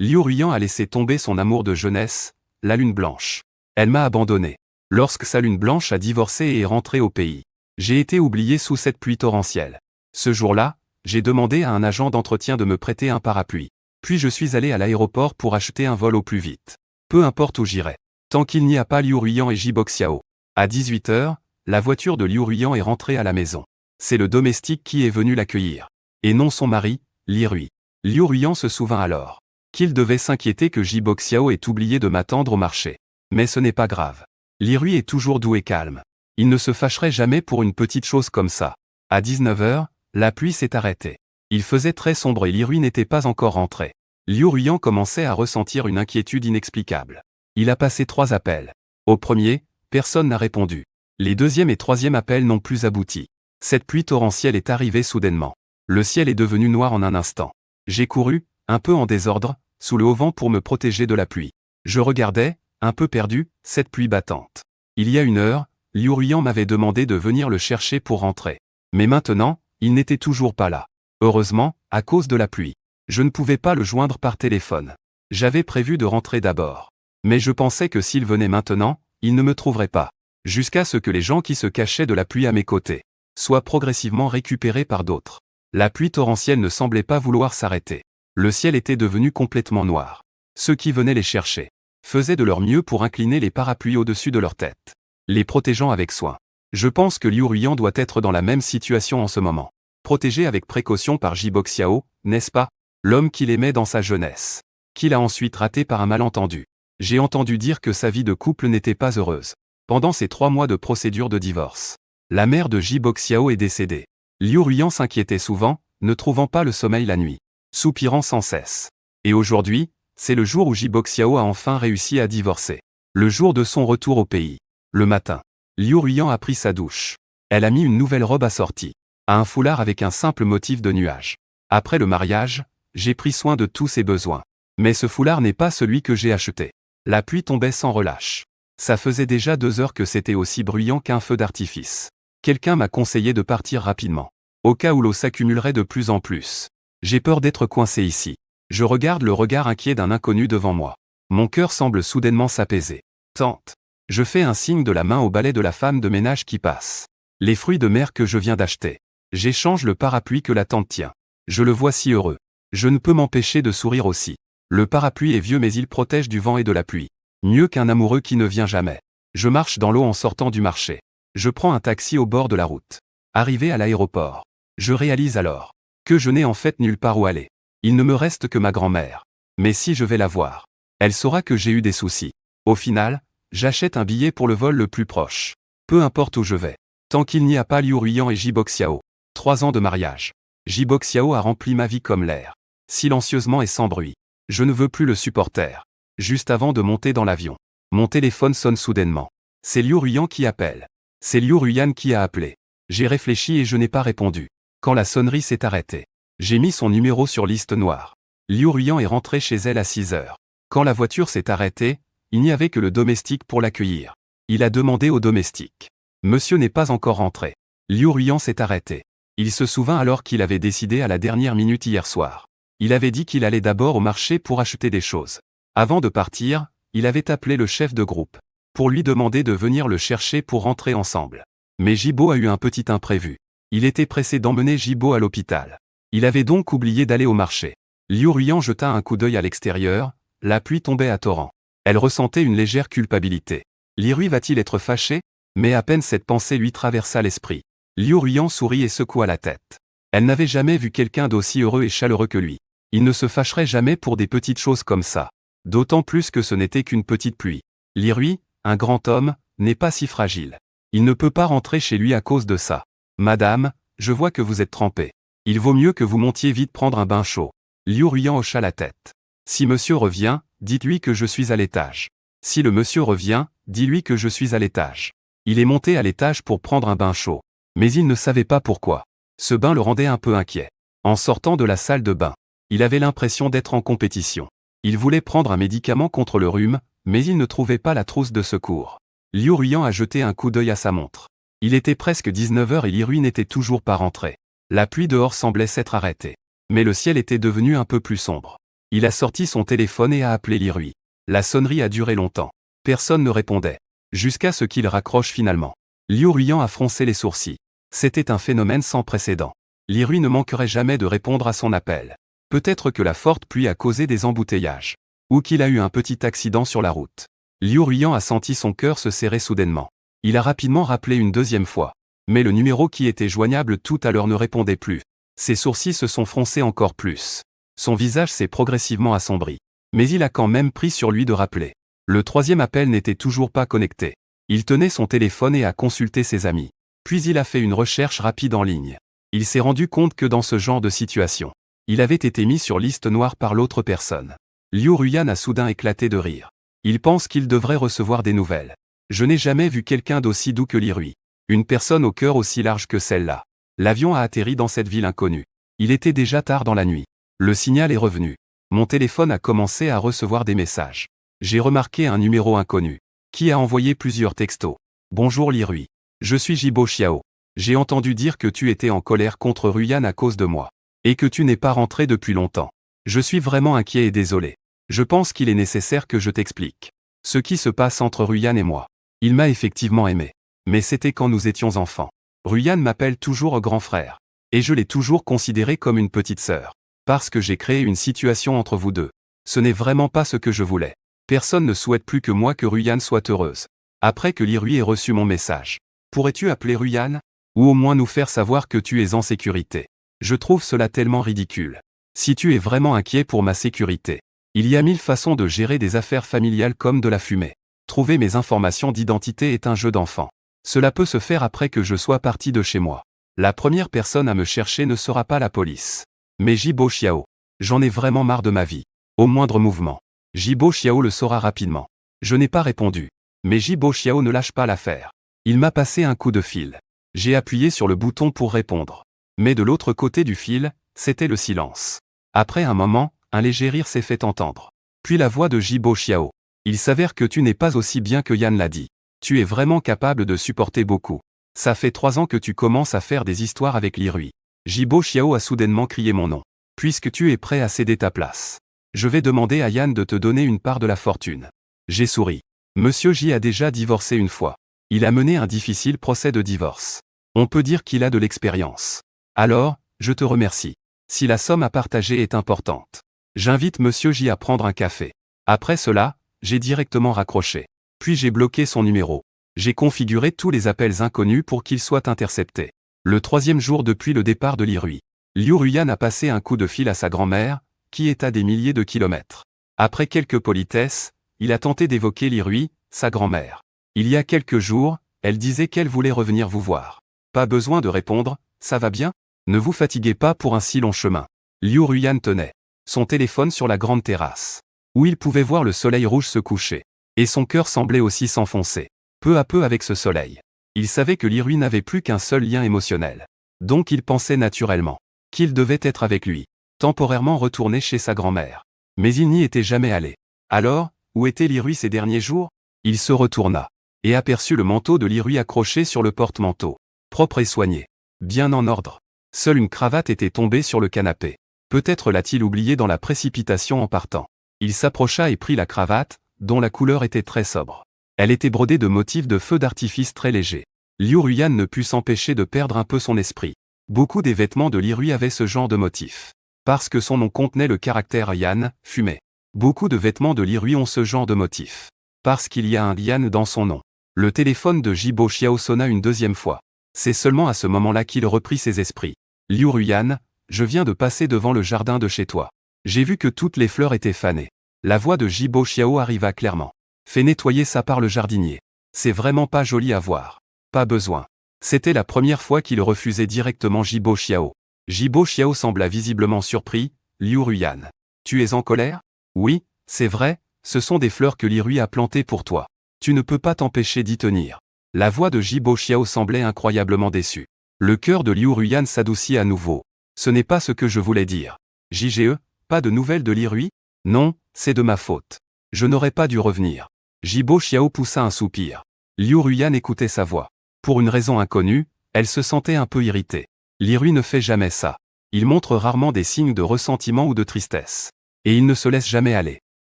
Liu Ruiyan a laissé tomber son amour de jeunesse, la lune blanche. Elle m'a abandonné. Lorsque sa lune blanche a divorcé et est rentrée au pays, j'ai été oublié sous cette pluie torrentielle. Ce jour-là, j'ai demandé à un agent d'entretien de me prêter un parapluie. Puis je suis allé à l'aéroport pour acheter un vol au plus vite. Peu importe où j'irai. Tant qu'il n'y a pas Liu Ruiyan et Jiboxiao. À 18h, la voiture de Liu Ruiyan est rentrée à la maison. C'est le domestique qui est venu l'accueillir. Et non son mari, Li Rui. Liu Ruiyan se souvint alors qu'il devait s'inquiéter que Jiboxiao ait oublié de m'attendre au marché. Mais ce n'est pas grave. Li Rui est toujours doux et calme. Il ne se fâcherait jamais pour une petite chose comme ça. À 19h, la pluie s'est arrêtée. Il faisait très sombre et Li Rui n'était pas encore rentré. Liu Ruiyan commençait à ressentir une inquiétude inexplicable. Il a passé 3 appels. Au premier, personne n'a répondu. Les deuxième et troisième appels n'ont plus abouti. Cette pluie torrentielle est arrivée soudainement. Le ciel est devenu noir en un instant. J'ai couru, un peu en désordre, sous le haut vent pour me protéger de la pluie. Je regardais, un peu perdu, cette pluie battante. Il y a 1 heure, Liu Ruiyan m'avait demandé de venir le chercher pour rentrer. Mais maintenant, il n'était toujours pas là. Heureusement, à cause de la pluie. Je ne pouvais pas le joindre par téléphone. J'avais prévu de rentrer d'abord. Mais je pensais que s'il venait maintenant, il ne me trouverait pas. Jusqu'à ce que les gens qui se cachaient de la pluie à mes côtés soient progressivement récupérés par d'autres. La pluie torrentielle ne semblait pas vouloir s'arrêter. Le ciel était devenu complètement noir. Ceux qui venaient les chercher faisaient de leur mieux pour incliner les parapluies au-dessus de leur tête, les protégeant avec soin. Je pense que Liu Ruiyan doit être dans la même situation en ce moment. Protégé avec précaution par Jiboxiao, n'est-ce pas? L'homme qu'il aimait dans sa jeunesse. Qu'il a ensuite raté par un malentendu. J'ai entendu dire que sa vie de couple n'était pas heureuse. Pendant ces 3 mois de procédure de divorce, la mère de Jiboxiao est décédée. Liu Ruiyan s'inquiétait souvent, ne trouvant pas le sommeil la nuit, soupirant sans cesse. Et aujourd'hui, c'est le jour où Jiboxiao a enfin réussi à divorcer. Le jour de son retour au pays. Le matin, Liu Ruiyan a pris sa douche. Elle a mis une nouvelle robe assortie à un foulard avec un simple motif de nuage. Après le mariage, j'ai pris soin de tous ses besoins. Mais ce foulard n'est pas celui que j'ai acheté. La pluie tombait sans relâche. Ça faisait déjà 2 heures que c'était aussi bruyant qu'un feu d'artifice. Quelqu'un m'a conseillé de partir rapidement, au cas où l'eau s'accumulerait de plus en plus. J'ai peur d'être coincé ici. Je regarde le regard inquiet d'un inconnu devant moi. Mon cœur semble soudainement s'apaiser. Tante. Je fais un signe de la main au balai de la femme de ménage qui passe. Les fruits de mer que je viens d'acheter. J'échange le parapluie que la tante tient. Je le vois si heureux. Je ne peux m'empêcher de sourire aussi. Le parapluie est vieux mais il protège du vent et de la pluie. Mieux qu'un amoureux qui ne vient jamais. Je marche dans l'eau en sortant du marché. Je prends un taxi au bord de la route. Arrivé à l'aéroport, je réalise alors que je n'ai en fait nulle part où aller. Il ne me reste que ma grand-mère. Mais si je vais la voir, elle saura que j'ai eu des soucis. Au final, j'achète un billet pour le vol le plus proche. Peu importe où je vais. Tant qu'il n'y a pas Liu Ruiyan et Jiboxiao. 3 ans de mariage. Jiboxiao a rempli ma vie comme l'air. Silencieusement et sans bruit. Je ne veux plus le supporter. Juste avant de monter dans l'avion, mon téléphone sonne soudainement. C'est Liu Ruiyan qui appelle. C'est Liu Ruiyan qui a appelé. J'ai réfléchi et je n'ai pas répondu. Quand la sonnerie s'est arrêtée, j'ai mis son numéro sur liste noire. Liu Ruiyan est rentrée chez elle à 6h. Quand la voiture s'est arrêtée, il n'y avait que le domestique pour l'accueillir. Il a demandé au domestique. Monsieur n'est pas encore rentré. Liu Ruiyan s'est arrêté. Il se souvint alors qu'il avait décidé à la dernière minute hier soir. Il avait dit qu'il allait d'abord au marché pour acheter des choses. Avant de partir, il avait appelé le chef de groupe pour lui demander de venir le chercher pour rentrer ensemble. Mais Jibo a eu un petit imprévu. Il était pressé d'emmener Jibo à l'hôpital. Il avait donc oublié d'aller au marché. Liu Ruiyan jeta un coup d'œil à l'extérieur, la pluie tombait à torrent. Elle ressentait une légère culpabilité. Li Rui va-t-il être fâché? Mais à peine cette pensée lui traversa l'esprit. Liu Ruiyan sourit et secoua la tête. Elle n'avait jamais vu quelqu'un d'aussi heureux et chaleureux que lui. Il ne se fâcherait jamais pour des petites choses comme ça. D'autant plus que ce n'était qu'une petite pluie. Li Rui, un grand homme, n'est pas si fragile. Il ne peut pas rentrer chez lui à cause de ça. Madame, je vois que vous êtes trempée. Il vaut mieux que vous montiez vite prendre un bain chaud. Liu Ruiyan hocha la tête. Si monsieur revient, dites-lui que je suis à l'étage. Si le monsieur revient, dis-lui que je suis à l'étage. Il est monté à l'étage pour prendre un bain chaud. Mais il ne savait pas pourquoi. Ce bain le rendait un peu inquiet. En sortant de la salle de bain, il avait l'impression d'être en compétition. Il voulait prendre un médicament contre le rhume, mais il ne trouvait pas la trousse de secours. Liu Ruiyan a jeté un coup d'œil à sa montre. Il était presque 19h et Li Rui n'était toujours pas rentré. La pluie dehors semblait s'être arrêtée. Mais le ciel était devenu un peu plus sombre. Il a sorti son téléphone et a appelé Li Rui. La sonnerie a duré longtemps. Personne ne répondait. Jusqu'à ce qu'il raccroche finalement. Liu Ruiyan a froncé les sourcils. C'était un phénomène sans précédent. Li Rui ne manquerait jamais de répondre à son appel. Peut-être que la forte pluie a causé des embouteillages. Ou qu'il a eu un petit accident sur la route. Liu Ruiyan a senti son cœur se serrer soudainement. Il a rapidement rappelé une deuxième fois. Mais le numéro qui était joignable tout à l'heure ne répondait plus. Ses sourcils se sont froncés encore plus. Son visage s'est progressivement assombri. Mais il a quand même pris sur lui de rappeler. Le troisième appel n'était toujours pas connecté. Il tenait son téléphone et a consulté ses amis. Puis il a fait une recherche rapide en ligne. Il s'est rendu compte que dans ce genre de situation, il avait été mis sur liste noire par l'autre personne. Liu Ruiyan a soudain éclaté de rire. Il pense qu'il devrait recevoir des nouvelles. Je n'ai jamais vu quelqu'un d'aussi doux que Li Rui. Une personne au cœur aussi large que celle-là. L'avion a atterri dans cette ville inconnue. Il était déjà tard dans la nuit. Le signal est revenu. Mon téléphone a commencé à recevoir des messages. J'ai remarqué un numéro inconnu, qui a envoyé plusieurs textos. Bonjour Li Rui. Je suis Jibo Xiao. J'ai entendu dire que tu étais en colère contre Ruiyan à cause de moi. Et que tu n'es pas rentré depuis longtemps. Je suis vraiment inquiet et désolé. Je pense qu'il est nécessaire que je t'explique ce qui se passe entre Ruiyan et moi. Il m'a effectivement aimé. Mais c'était quand nous étions enfants. Ruiyan m'appelle toujours grand frère. Et je l'ai toujours considéré comme une petite sœur. Parce que j'ai créé une situation entre vous deux. Ce n'est vraiment pas ce que je voulais. Personne ne souhaite plus que moi que Ruiyan soit heureuse. Après que Li Rui ait reçu mon message. Pourrais-tu appeler Ruiyan? Ou au moins nous faire savoir que tu es en sécurité. Je trouve cela tellement ridicule. Si tu es vraiment inquiet pour ma sécurité. Il y a 1000 façons de gérer des affaires familiales comme de la fumée. Trouver mes informations d'identité est un jeu d'enfant. Cela peut se faire après que je sois parti de chez moi. La première personne à me chercher ne sera pas la police. Mais Jibo Xiao. J'en ai vraiment marre de ma vie. Au moindre mouvement. Jibo Xiao le saura rapidement. Je n'ai pas répondu. Mais Jibo Xiao ne lâche pas l'affaire. Il m'a passé un coup de fil. J'ai appuyé sur le bouton pour répondre. Mais de l'autre côté du fil, c'était le silence. Après un moment, un léger rire s'est fait entendre. Puis la voix de Jibo Xiao. Il s'avère que tu n'es pas aussi bien que Yan l'a dit. Tu es vraiment capable de supporter beaucoup. Ça fait 3 ans que tu commences à faire des histoires avec Li Rui. Jibo Xiao a soudainement crié mon nom. Puisque tu es prêt à céder ta place. Je vais demander à Yan de te donner une part de la fortune. J'ai souri. Monsieur J a déjà divorcé une fois. Il a mené un difficile procès de divorce. On peut dire qu'il a de l'expérience. Alors, je te remercie. Si la somme à partager est importante. J'invite Monsieur J à prendre un café. Après cela, j'ai directement raccroché. Puis j'ai bloqué son numéro. J'ai configuré tous les appels inconnus pour qu'ils soient interceptés. Le 3e jour depuis le départ de Li Rui. Liu Ruiyan a passé un coup de fil à sa grand-mère, qui est à des milliers de kilomètres. Après quelques politesses, il a tenté d'évoquer Li Rui, sa grand-mère. Il y a quelques jours, elle disait qu'elle voulait revenir vous voir. Pas besoin de répondre, ça va bien? Ne vous fatiguez pas pour un si long chemin. Liu Ruiyan tenait son téléphone sur la grande terrasse, où il pouvait voir le soleil rouge se coucher. Et son cœur semblait aussi s'enfoncer, peu à peu avec ce soleil. Il savait que Li Rui n'avait plus qu'un seul lien émotionnel. Donc il pensait naturellement qu'il devait être avec lui, temporairement retourné chez sa grand-mère. Mais il n'y était jamais allé. Alors, où était Li Rui ces derniers jours? Il se retourna, et aperçut le manteau de Li Rui accroché sur le porte-manteau, propre et soigné, bien en ordre. Seule une cravate était tombée sur le canapé. Peut-être l'a-t-il oublié dans la précipitation en partant. Il s'approcha et prit la cravate, dont la couleur était très sobre. Elle était brodée de motifs de feux d'artifice très légers. Liu Ruiyan ne put s'empêcher de perdre un peu son esprit. Beaucoup des vêtements de Li Rui avaient ce genre de motifs. Parce que son nom contenait le caractère Yan, fumé. Beaucoup de vêtements de Li Rui ont ce genre de motif. Parce qu'il y a un Yan dans son nom. Le téléphone de Jibo Xiao sonna une deuxième fois. C'est seulement à ce moment-là qu'il reprit ses esprits. Liu Ruiyan, je viens de passer devant le jardin de chez toi. J'ai vu que toutes les fleurs étaient fanées. La voix de Jibo Xiao arriva clairement. Fais nettoyer ça par le jardinier. C'est vraiment pas joli à voir. Pas besoin. C'était la première fois qu'il refusait directement Jibo Xiao. Jibo Xiao sembla visiblement surpris. Liu Ruiyan. Tu es en colère? Oui, c'est vrai, ce sont des fleurs que Li Rui a plantées pour toi. Tu ne peux pas t'empêcher d'y tenir. La voix de Jibo Xiao semblait incroyablement déçue. Le cœur de Liu Ruiyan s'adoucit à nouveau. Ce n'est pas ce que je voulais dire. JGE, pas de nouvelles de Li Rui? Non, c'est de ma faute. Je n'aurais pas dû revenir. Jibo Xiao poussa un soupir. Liu Ruiyan écoutait sa voix. Pour une raison inconnue, elle se sentait un peu irritée. Li Rui ne fait jamais ça. Il montre rarement des signes de ressentiment ou de tristesse. Et il ne se laisse jamais aller.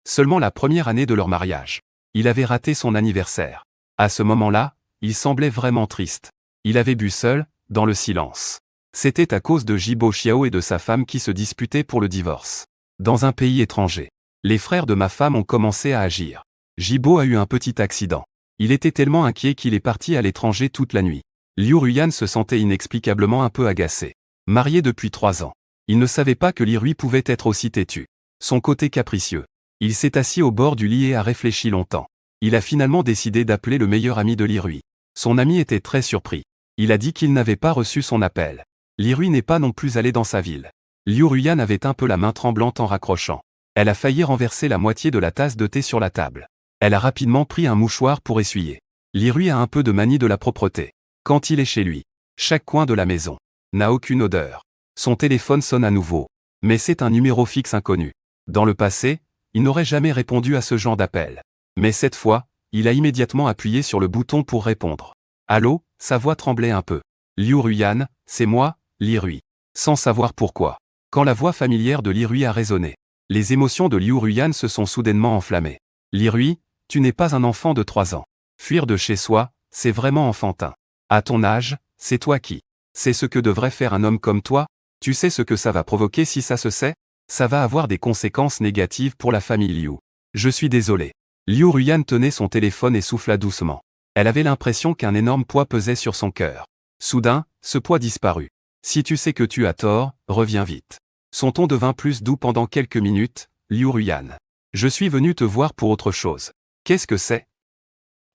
Seulement la première année de leur mariage. Il avait raté son anniversaire. À ce moment-là, il semblait vraiment triste. Il avait bu seul, dans le silence. C'était à cause de Jibo Xiao et de sa femme qui se disputaient pour le divorce. Dans un pays étranger. Les frères de ma femme ont commencé à agir. Jibo a eu un petit accident. Il était tellement inquiet qu'il est parti à l'étranger toute la nuit. Liu Ruyan se sentait inexplicablement un peu agacé. Marié depuis 3 ans. Il ne savait pas que Li Rui pouvait être aussi têtu. Son côté capricieux. Il s'est assis au bord du lit et a réfléchi longtemps. Il a finalement décidé d'appeler le meilleur ami de Li Rui. Son ami était très surpris. Il a dit qu'il n'avait pas reçu son appel. Li Rui n'est pas non plus allé dans sa ville. Liu Ruyan avait un peu la main tremblante en raccrochant. Elle a failli renverser la moitié de la tasse de thé sur la table. Elle a rapidement pris un mouchoir pour essuyer. Li Rui a un peu de manie de la propreté. Quand il est chez lui, chaque coin de la maison n'a aucune odeur. Son téléphone sonne à nouveau. Mais c'est un numéro fixe inconnu. Dans le passé, il n'aurait jamais répondu à ce genre d'appel. Mais cette fois, il a immédiatement appuyé sur le bouton pour répondre. Allô, sa voix tremblait un peu. Liu Ruyan, c'est moi, Li Rui. Sans savoir pourquoi. Quand la voix familière de Li Rui a résonné, les émotions de Liu Ruyan se sont soudainement enflammées. Li Rui, tu n'es pas un enfant de 3 ans. Fuir de chez soi, c'est vraiment enfantin. À ton âge, c'est toi qui. C'est ce que devrait faire un homme comme toi. Tu sais ce que ça va provoquer si ça se sait? Ça va avoir des conséquences négatives pour la famille Liu. Je suis désolé. Liu Ruyan tenait son téléphone et souffla doucement. Elle avait l'impression qu'un énorme poids pesait sur son cœur. Soudain, ce poids disparut. Si tu sais que tu as tort, reviens vite. Son ton devint plus doux pendant quelques minutes. Liu Ruyan. Je suis venu te voir pour autre chose. Qu'est-ce que c'est?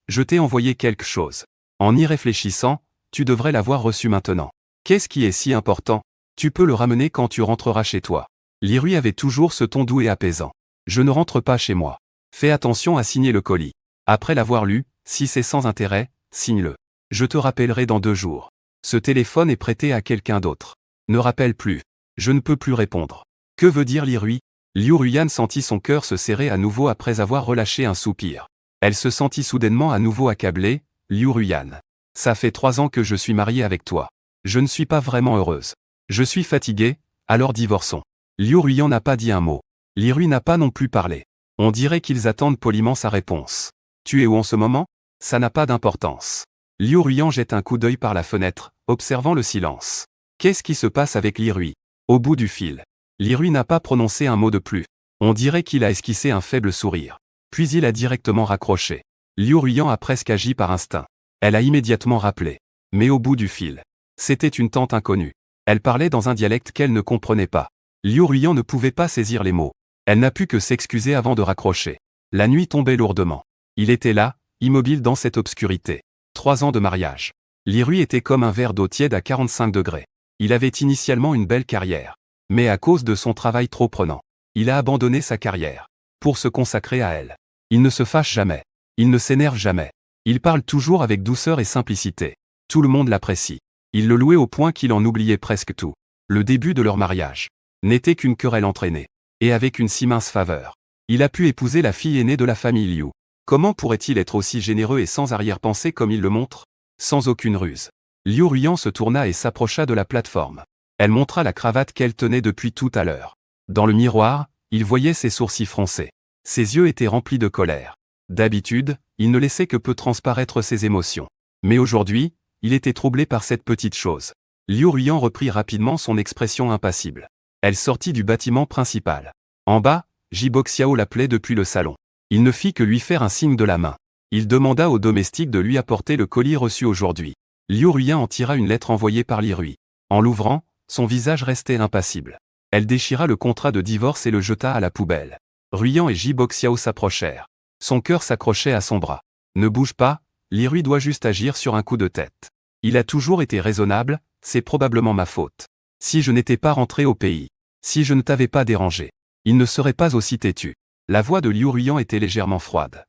Je t'ai envoyé quelque chose. En y réfléchissant, tu devrais l'avoir reçu maintenant. Qu'est-ce qui est si important? Tu peux le ramener quand tu rentreras chez toi. Li Rui avait toujours ce ton doux et apaisant. Je ne rentre pas chez moi. Fais attention à signer le colis. Après l'avoir lu, si c'est sans intérêt, signe-le. Je te rappellerai dans 2 jours. Ce téléphone est prêté à quelqu'un d'autre. Ne rappelle plus. Je ne peux plus répondre. Que veut dire Li Rui? Liu Ruyan sentit son cœur se serrer à nouveau après avoir relâché un soupir. Elle se sentit soudainement à nouveau accablée. Liu Ruyan. Ça fait 3 ans que je suis mariée avec toi. Je ne suis pas vraiment heureuse. Je suis fatiguée, alors divorçons. Liu Ruyan n'a pas dit un mot. Li Rui n'a pas non plus parlé. On dirait qu'ils attendent poliment sa réponse. Tu es où en ce moment? Ça n'a pas d'importance. Liu Ruyan jette un coup d'œil par la fenêtre, observant le silence. Qu'est-ce qui se passe avec Li Rui? Au bout du fil. Li Rui n'a pas prononcé un mot de plus. On dirait qu'il a esquissé un faible sourire. Puis il a directement raccroché. Liu Ruyan a presque agi par instinct. Elle a immédiatement rappelé. Mais au bout du fil. C'était une tante inconnue. Elle parlait dans un dialecte qu'elle ne comprenait pas. Liu Ruyan ne pouvait pas saisir les mots. Elle n'a pu que s'excuser avant de raccrocher. La nuit tombait lourdement. Il était là, immobile dans cette obscurité. 3 ans de mariage. Li Rui était comme un verre d'eau tiède à 45 degrés. Il avait initialement une belle carrière. Mais à cause de son travail trop prenant, il a abandonné sa carrière. Pour se consacrer à elle. Il ne se fâche jamais. Il ne s'énerve jamais. Il parle toujours avec douceur et simplicité. Tout le monde l'apprécie. Il le louait au point qu'il en oubliait presque tout. Le début de leur mariage n'était qu'une querelle entraînée. Et avec une si mince faveur. Il a pu épouser la fille aînée de la famille Liu. Comment pourrait-il être aussi généreux et sans arrière-pensée comme il le montre? Sans aucune ruse. Liu Ruyan se tourna et s'approcha de la plateforme. Elle montra la cravate qu'elle tenait depuis tout à l'heure. Dans le miroir, il voyait ses sourcils froncés. Ses yeux étaient remplis de colère. D'habitude, il ne laissait que peu transparaître ses émotions. Mais aujourd'hui, il était troublé par cette petite chose. Liu Ruyan reprit rapidement son expression impassible. Elle sortit du bâtiment principal. En bas, Jibo Xiao l'appelait depuis le salon. Il ne fit que lui faire un signe de la main. Il demanda au domestique de lui apporter le colis reçu aujourd'hui. Liu Ruyan en tira une lettre envoyée par Li Rui. En l'ouvrant, son visage restait impassible. Elle déchira le contrat de divorce et le jeta à la poubelle. Ruyan et Jibo Xiao s'approchèrent. Son cœur s'accrochait à son bras. Ne bouge pas, Li Rui doit juste agir sur un coup de tête. Il a toujours été raisonnable, c'est probablement ma faute. Si je n'étais pas rentré au pays, si je ne t'avais pas dérangé, il ne serait pas aussi têtu. La voix de Liu Ruyan était légèrement froide.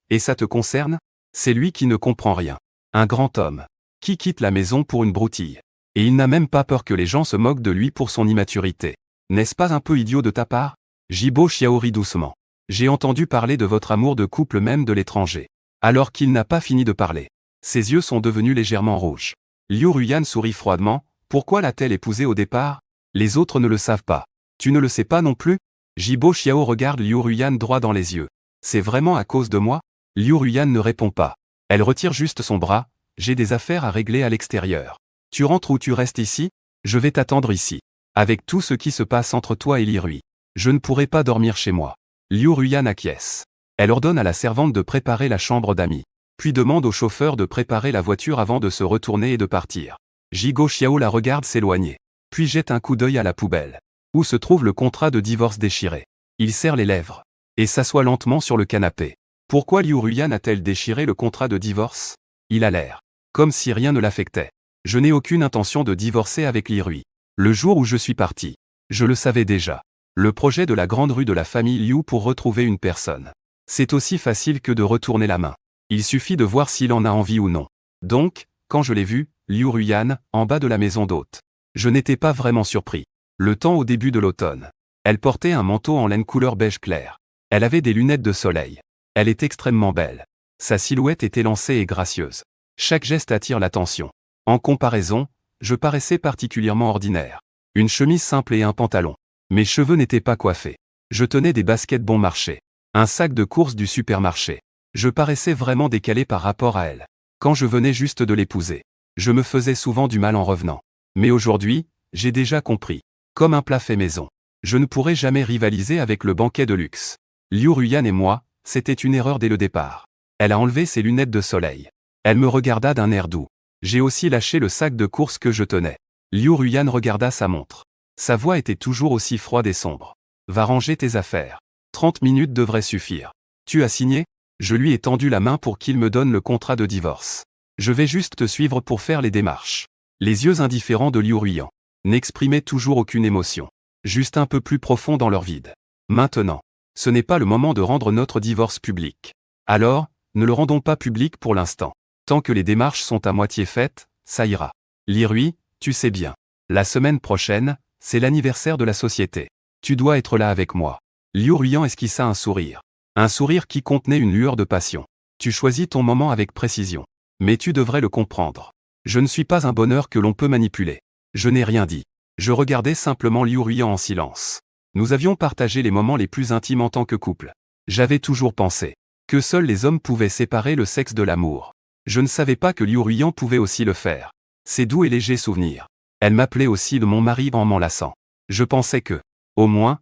Et ça te concerne? C'est lui qui ne comprend rien. Un grand homme. Qui quitte la maison pour une broutille. Et il n'a même pas peur que les gens se moquent de lui pour son immaturité. N'est-ce pas un peu idiot de ta part? Jibo Xiao rit doucement. J'ai entendu parler de votre amour de couple même de l'étranger. Alors qu'il n'a pas fini de parler. Ses yeux sont devenus légèrement rouges. Liu Ruyan sourit froidement. Pourquoi l'a-t-elle épousé au départ? Les autres ne le savent pas. Tu ne le sais pas non plus? Jibo Xiao regarde Liu Ruyan droit dans les yeux. C'est vraiment à cause de moi? Liu Ruyan ne répond pas. Elle retire juste son bras. J'ai des affaires à régler à l'extérieur. Tu rentres ou tu restes ici? Je vais t'attendre ici. Avec tout ce qui se passe entre toi et Li Rui, je ne pourrai pas dormir chez moi. Liu Ruyan acquiesce. Elle ordonne à la servante de préparer la chambre d'amis, puis demande au chauffeur de préparer la voiture avant de se retourner et de partir. Jibo Xiao la regarde s'éloigner, puis jette un coup d'œil à la poubelle, où se trouve le contrat de divorce déchiré. Il serre les lèvres et s'assoit lentement sur le canapé. Pourquoi Liu Ruyan a-t-elle déchiré le contrat de divorce? Il a l'air comme si rien ne l'affectait. Je n'ai aucune intention de divorcer avec Li Rui. Le jour où je suis parti, je le savais déjà. Le projet de la grande rue de la famille Liu pour retrouver une personne. C'est aussi facile que de retourner la main. Il suffit de voir s'il en a envie ou non. Donc, quand je l'ai vu, Liu Ruyan, en bas de la maison d'hôte, je n'étais pas vraiment surpris. Le temps au début de l'automne. Elle portait un manteau en laine couleur beige clair. Elle avait des lunettes de soleil. Elle est extrêmement belle. Sa silhouette est élancée et gracieuse. Chaque geste attire l'attention. En comparaison, je paraissais particulièrement ordinaire. Une chemise simple et un pantalon. Mes cheveux n'étaient pas coiffés. Je tenais des baskets bon marché. Un sac de course du supermarché. Je paraissais vraiment décalé par rapport à elle. Quand je venais juste de l'épouser, je me faisais souvent du mal en revenant. Mais aujourd'hui, j'ai déjà compris. Comme un plat fait maison. Je ne pourrais jamais rivaliser avec le banquet de luxe. Liu Ruyan et moi, c'était une erreur dès le départ. Elle a enlevé ses lunettes de soleil. Elle me regarda d'un air doux. J'ai aussi lâché le sac de course que je tenais. Liu Ruyan regarda sa montre. Sa voix était toujours aussi froide et sombre. Va ranger tes affaires. 30 minutes devraient suffire. Tu as signé? Je lui ai tendu la main pour qu'il me donne le contrat de divorce. Je vais juste te suivre pour faire les démarches. Les yeux indifférents de Liu Ruyan n'exprimaient toujours aucune émotion. Juste un peu plus profond dans leur vide. Maintenant, ce n'est pas le moment de rendre notre divorce public. Alors, ne le rendons pas public pour l'instant. Tant que les démarches sont à moitié faites, ça ira. Li Rui, tu sais bien. La semaine prochaine, c'est l'anniversaire de la société. Tu dois être là avec moi. Liu Ruyan esquissa un sourire. Un sourire qui contenait une lueur de passion. Tu choisis ton moment avec précision. Mais tu devrais le comprendre. Je ne suis pas un bonheur que l'on peut manipuler. Je n'ai rien dit. Je regardais simplement Liu Ruyan en silence. Nous avions partagé les moments les plus intimes en tant que couple. J'avais toujours pensé que seuls les hommes pouvaient séparer le sexe de l'amour. Je ne savais pas que Liu Ruyan pouvait aussi le faire. Ces doux et légers souvenirs. Elle m'appelait aussi de mon mari en m'enlaçant. Je pensais que, au moins,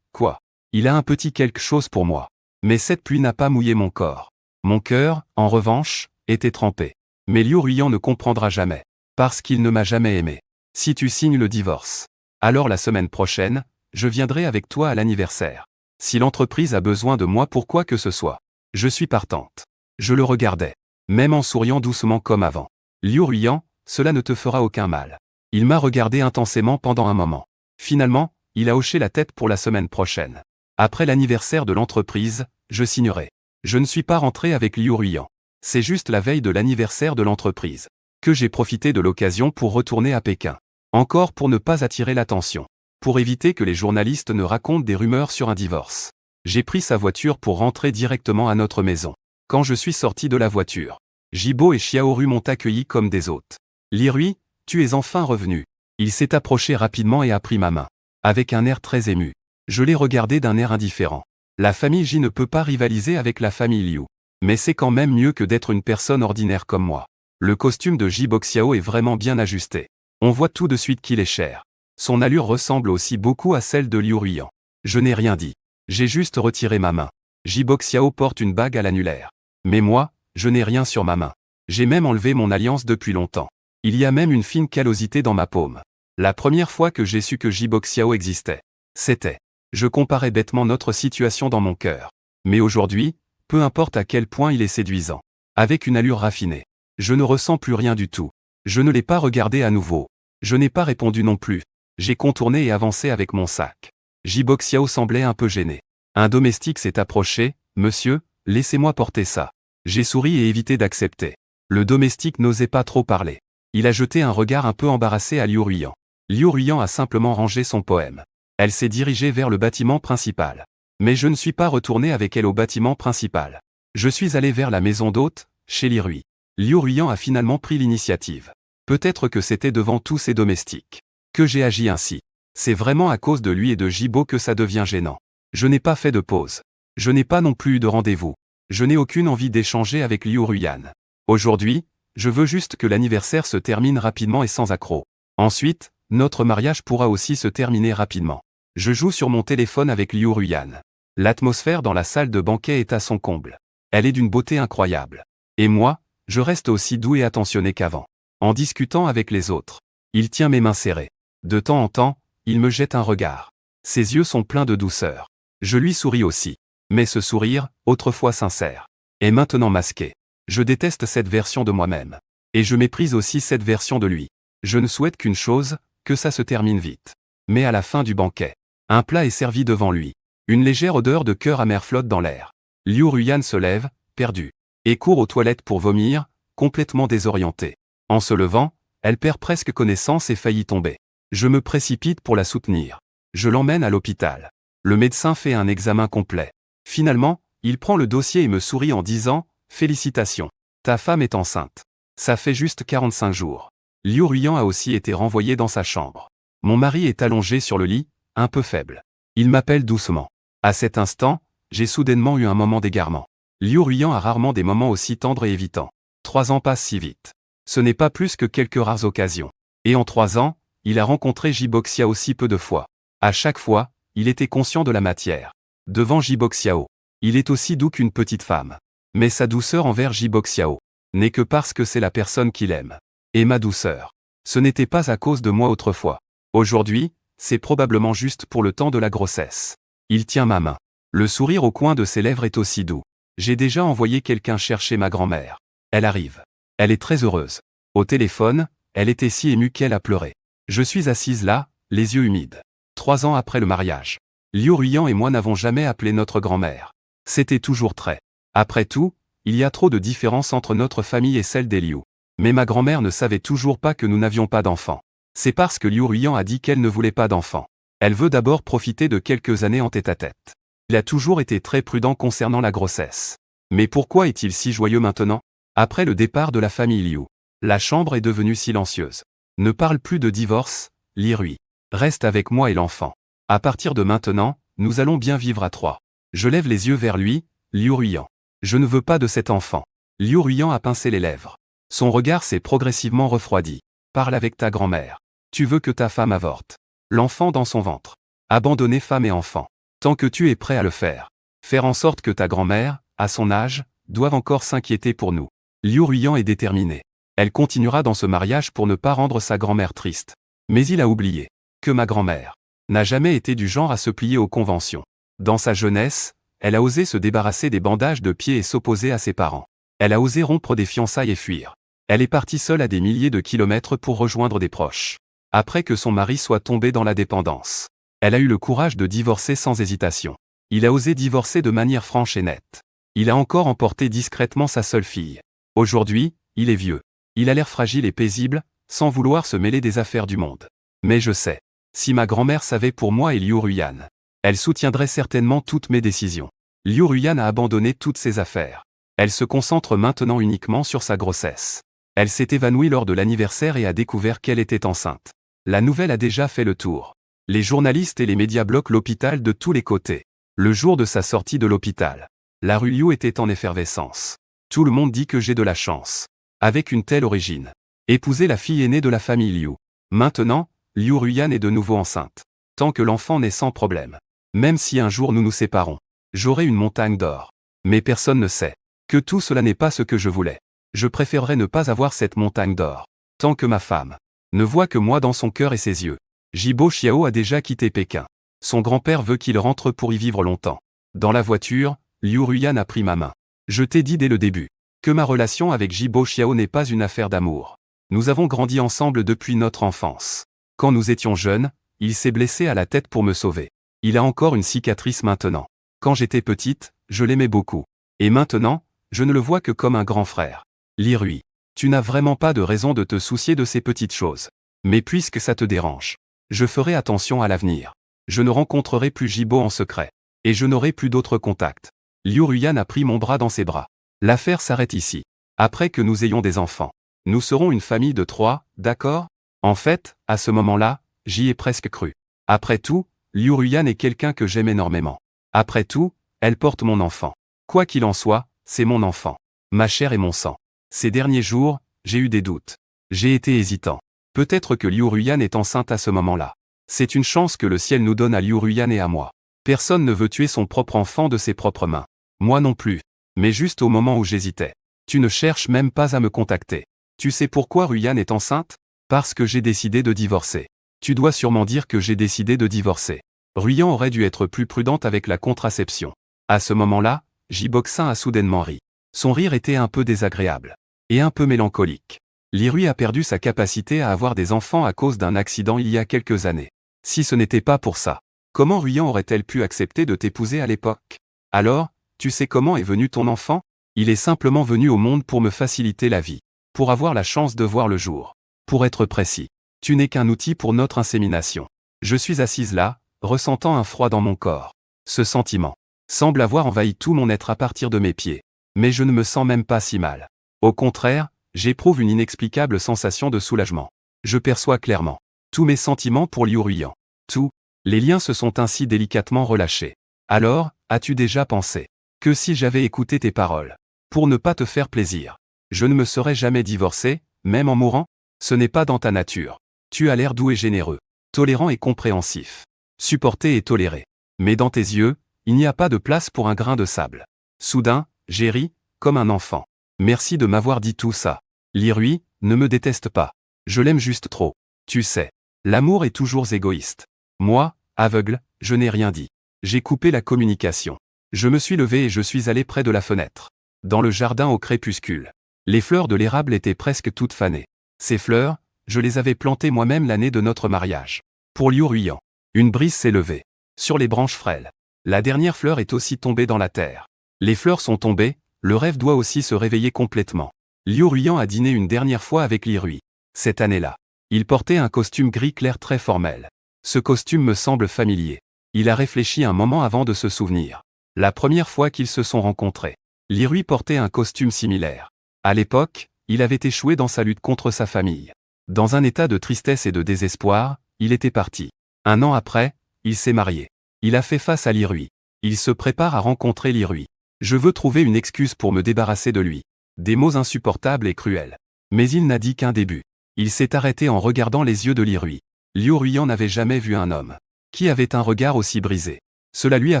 quoi. Il a un petit quelque chose pour moi. Mais cette pluie n'a pas mouillé mon corps. Mon cœur, en revanche, était trempé. Mais Liu Ruyan ne comprendra jamais. Parce qu'il ne m'a jamais aimé. Si tu signes le divorce, alors la semaine prochaine, je viendrai avec toi à l'anniversaire. Si l'entreprise a besoin de moi pour quoi que ce soit, je suis partante. Je le regardais, même en souriant doucement comme avant. Liu Ruyan, cela ne te fera aucun mal. Il m'a regardé intensément pendant un moment. Finalement, il a hoché la tête pour la semaine prochaine. Après l'anniversaire de l'entreprise, je signerai. Je ne suis pas rentré avec Liu Ruyan. C'est juste la veille de l'anniversaire de l'entreprise que j'ai profité de l'occasion pour retourner à Pékin. Encore pour ne pas attirer l'attention. Pour éviter que les journalistes ne racontent des rumeurs sur un divorce. J'ai pris sa voiture pour rentrer directement à notre maison. Quand je suis sorti de la voiture, Jibo et Xiaoru m'ont accueilli comme des hôtes. Li Rui, tu es enfin revenu. Il s'est approché rapidement et a pris ma main. Avec un air très ému. Je l'ai regardé d'un air indifférent. La famille Ji ne peut pas rivaliser avec la famille Liu. Mais c'est quand même mieux que d'être une personne ordinaire comme moi. Le costume de Jibo Xiao est vraiment bien ajusté. On voit tout de suite qu'il est cher. Son allure ressemble aussi beaucoup à celle de Liu Ruyan. Je n'ai rien dit. J'ai juste retiré ma main. Jibo Xiao porte une bague à l'annulaire. Mais moi, je n'ai rien sur ma main. J'ai même enlevé mon alliance depuis longtemps. Il y a même une fine callosité dans ma paume. La première fois que j'ai su que Jibo Xiao existait, c'était. Je comparais bêtement notre situation dans mon cœur. Mais aujourd'hui, peu importe à quel point il est séduisant. Avec une allure raffinée. Je ne ressens plus rien du tout. Je ne l'ai pas regardé à nouveau. Je n'ai pas répondu non plus. J'ai contourné et avancé avec mon sac. Jibo Xiao semblait un peu gêné. Un domestique s'est approché. Monsieur, laissez-moi porter ça. J'ai souri et évité d'accepter. Le domestique n'osait pas trop parler. Il a jeté un regard un peu embarrassé à Liu Ruyan. Liu Ruyan a simplement rangé son poème. Elle s'est dirigée vers le bâtiment principal. Mais je ne suis pas retourné avec elle au bâtiment principal. Je suis allé vers la maison d'hôte, chez Li Rui. Liu Ruyan a finalement pris l'initiative. Peut-être que c'était devant tous ses domestiques que j'ai agi ainsi. C'est vraiment à cause de lui et de Jibo que ça devient gênant. Je n'ai pas fait de pause. Je n'ai pas non plus eu de rendez-vous. Je n'ai aucune envie d'échanger avec Liu Ruyan. Aujourd'hui, je veux juste que l'anniversaire se termine rapidement et sans accroc. Ensuite, notre mariage pourra aussi se terminer rapidement. Je joue sur mon téléphone avec Liu Ruyan. L'atmosphère dans la salle de banquet est à son comble. Elle est d'une beauté incroyable. Et moi, je reste aussi doux et attentionné qu'avant. En discutant avec les autres, il tient mes mains serrées. De temps en temps, il me jette un regard. Ses yeux sont pleins de douceur. Je lui souris aussi. Mais ce sourire, autrefois sincère, est maintenant masqué. Je déteste cette version de moi-même. Et je méprise aussi cette version de lui. Je ne souhaite qu'une chose, que ça se termine vite. Mais à la fin du banquet, un plat est servi devant lui. Une légère odeur de cœur amer flotte dans l'air. Liu Ruyan se lève, perdu, et court aux toilettes pour vomir, complètement désorientée. En se levant, elle perd presque connaissance et faillit tomber. Je me précipite pour la soutenir. Je l'emmène à l'hôpital. Le médecin fait un examen complet. Finalement, il prend le dossier et me sourit en disant « Félicitations. Ta femme est enceinte. Ça fait juste 45 jours. » Liu Ruyan a aussi été renvoyé dans sa chambre. Mon mari est allongé sur le lit, un peu faible. Il m'appelle doucement. À cet instant, j'ai soudainement eu un moment d'égarement. Liu Ruyan a rarement des moments aussi tendres et évitants. 3 ans passent si vite. Ce n'est pas plus que quelques rares occasions. Et en 3 ans, il a rencontré Jiboxiao aussi peu de fois. À chaque fois, il était conscient de la matière. Devant Jiboxiao, il est aussi doux qu'une petite femme. Mais sa douceur envers Jiboxiao n'est que parce que c'est la personne qu'il aime. Et ma douceur, ce n'était pas à cause de moi autrefois. Aujourd'hui, c'est probablement juste pour le temps de la grossesse. Il tient ma main. Le sourire au coin de ses lèvres est aussi doux. J'ai déjà envoyé quelqu'un chercher ma grand-mère. Elle arrive. Elle est très heureuse. Au téléphone, elle était si émue qu'elle a pleuré. Je suis assise là, les yeux humides. 3 ans après le mariage. Liu Ruyan et moi n'avons jamais appelé notre grand-mère. C'était toujours très. Après tout, il y a trop de différence entre notre famille et celle des Liu. Mais ma grand-mère ne savait toujours pas que nous n'avions pas d'enfants. C'est parce que Liu Ruyan a dit qu'elle ne voulait pas d'enfants. Elle veut d'abord profiter de quelques années en tête-à-tête. Il a toujours été très prudent concernant la grossesse. Mais pourquoi est-il si joyeux maintenant? Après le départ de la famille Liu, la chambre est devenue silencieuse. Ne parle plus de divorce, Liu. Reste avec moi et l'enfant. À partir de maintenant, nous allons bien vivre à 3. Je lève les yeux vers lui, Liu Ruyan. Je ne veux pas de cet enfant. Liu Ruyan a pincé les lèvres. Son regard s'est progressivement refroidi. Parle avec ta grand-mère. Tu veux que ta femme avorte. L'enfant dans son ventre. Abandonner femme et enfant. Tant que tu es prêt à le faire. Faire en sorte que ta grand-mère, à son âge, doive encore s'inquiéter pour nous. Liu Ruyan est déterminée. Elle continuera dans ce mariage pour ne pas rendre sa grand-mère triste. Mais il a oublié que ma grand-mère n'a jamais été du genre à se plier aux conventions. Dans sa jeunesse, elle a osé se débarrasser des bandages de pieds et s'opposer à ses parents. Elle a osé rompre des fiançailles et fuir. Elle est partie seule à des milliers de kilomètres pour rejoindre des proches. Après que son mari soit tombé dans la dépendance. Elle a eu le courage de divorcer sans hésitation. Il a osé divorcer de manière franche et nette. Il a encore emporté discrètement sa seule fille. Aujourd'hui, il est vieux. Il a l'air fragile et paisible, sans vouloir se mêler des affaires du monde. Mais je sais. Si ma grand-mère savait pour moi et Liu Ruyan, elle soutiendrait certainement toutes mes décisions. Liu Ruyan a abandonné toutes ses affaires. Elle se concentre maintenant uniquement sur sa grossesse. Elle s'est évanouie lors de l'anniversaire et a découvert qu'elle était enceinte. La nouvelle a déjà fait le tour. Les journalistes et les médias bloquent l'hôpital de tous les côtés. Le jour de sa sortie de l'hôpital, la rue Liu était en effervescence. Tout le monde dit que j'ai de la chance. Avec une telle origine. Épouser la fille aînée de la famille Liu. Maintenant, Liu Ruyan est de nouveau enceinte. Tant que l'enfant naît sans problème. Même si un jour nous nous séparons, j'aurai une montagne d'or. Mais personne ne sait que tout cela n'est pas ce que je voulais. Je préférerais ne pas avoir cette montagne d'or. Tant que ma femme ne voit que moi dans son cœur et ses yeux. Jiboxiao a déjà quitté Pékin. Son grand-père veut qu'il rentre pour y vivre longtemps. Dans la voiture, Liu Ruyan a pris ma main. Je t'ai dit dès le début que ma relation avec Jiboxiao n'est pas une affaire d'amour. Nous avons grandi ensemble depuis notre enfance. Quand nous étions jeunes, il s'est blessé à la tête pour me sauver. Il a encore une cicatrice maintenant. Quand j'étais petite, je l'aimais beaucoup. Et maintenant, je ne le vois que comme un grand frère. Liu, tu n'as vraiment pas de raison de te soucier de ces petites choses. Mais puisque ça te dérange, je ferai attention à l'avenir. Je ne rencontrerai plus Jibo en secret. Et je n'aurai plus d'autres contacts. Liu Ruyan a pris mon bras dans ses bras. L'affaire s'arrête ici. Après que nous ayons des enfants, nous serons une famille de 3, d'accord? En fait, à ce moment-là, j'y ai presque cru. Après tout, Liu Ruyan est quelqu'un que j'aime énormément. Après tout, elle porte mon enfant. Quoi qu'il en soit, c'est mon enfant. Ma chair et mon sang. Ces derniers jours, j'ai eu des doutes. J'ai été hésitant. Peut-être que Liu Ruyan est enceinte à ce moment-là. C'est une chance que le ciel nous donne à Liu Ruyan et à moi. Personne ne veut tuer son propre enfant de ses propres mains. Moi non plus. Mais juste au moment où j'hésitais. Tu ne cherches même pas à me contacter. Tu sais pourquoi Ruyan est enceinte? Parce que j'ai décidé de divorcer. Tu dois sûrement dire que j'ai décidé de divorcer. Ruyan aurait dû être plus prudente avec la contraception. À ce moment-là, Jiboxin a soudainement ri. Son rire était un peu désagréable. Et un peu mélancolique. Lirui a perdu sa capacité à avoir des enfants à cause d'un accident il y a quelques années. Si ce n'était pas pour ça, comment Ruyan aurait-elle pu accepter de t'épouser à l'époque? Alors, tu sais comment est venu ton enfant? Il est simplement venu au monde pour me faciliter la vie. Pour avoir la chance de voir le jour. Pour être précis, tu n'es qu'un outil pour notre insémination. Je suis assise là, ressentant un froid dans mon corps. Ce sentiment semble avoir envahi tout mon être à partir de mes pieds. Mais je ne me sens même pas si mal. Au contraire, j'éprouve une inexplicable sensation de soulagement. Je perçois clairement tous mes sentiments pour Liu Ruyan. Tous les liens se sont ainsi délicatement relâchés. Alors, as-tu déjà pensé que si j'avais écouté tes paroles, pour ne pas te faire plaisir, je ne me serais jamais divorcé, même en mourant? Ce n'est pas dans ta nature. Tu as l'air doux et généreux, tolérant et compréhensif, supporté et toléré. Mais dans tes yeux, il n'y a pas de place pour un grain de sable. Soudain, j'ai ri, comme un enfant. Merci de m'avoir dit tout ça. Lirui, ne me déteste pas. Je l'aime juste trop. Tu sais, l'amour est toujours égoïste. Moi, aveugle, je n'ai rien dit. J'ai coupé la communication. Je me suis levé et je suis allé près de la fenêtre. Dans le jardin au crépuscule. Les fleurs de l'érable étaient presque toutes fanées. Ces fleurs, je les avais plantées moi-même l'année de notre mariage. Pour Liu Ruyan, une brise s'est levée. Sur les branches frêles. La dernière fleur est aussi tombée dans la terre. Les fleurs sont tombées, le rêve doit aussi se réveiller complètement. Liu Ruyan a dîné une dernière fois avec Lirui. Cette année-là. Il portait un costume gris clair très formel. Ce costume me semble familier. Il a réfléchi un moment avant de se souvenir. La première fois qu'ils se sont rencontrés. Lirui portait un costume similaire. À l'époque, il avait échoué dans sa lutte contre sa famille. Dans un état de tristesse et de désespoir, il était parti. 1 an après, il s'est marié. Il a fait face à Lirui. Il se prépare à rencontrer Lirui. Je veux trouver une excuse pour me débarrasser de lui. Des mots insupportables et cruels. Mais il n'a dit qu'un début. Il s'est arrêté en regardant les yeux de Lirui. Liu Ruyan n'avait jamais vu un homme qui avait un regard aussi brisé. Cela lui a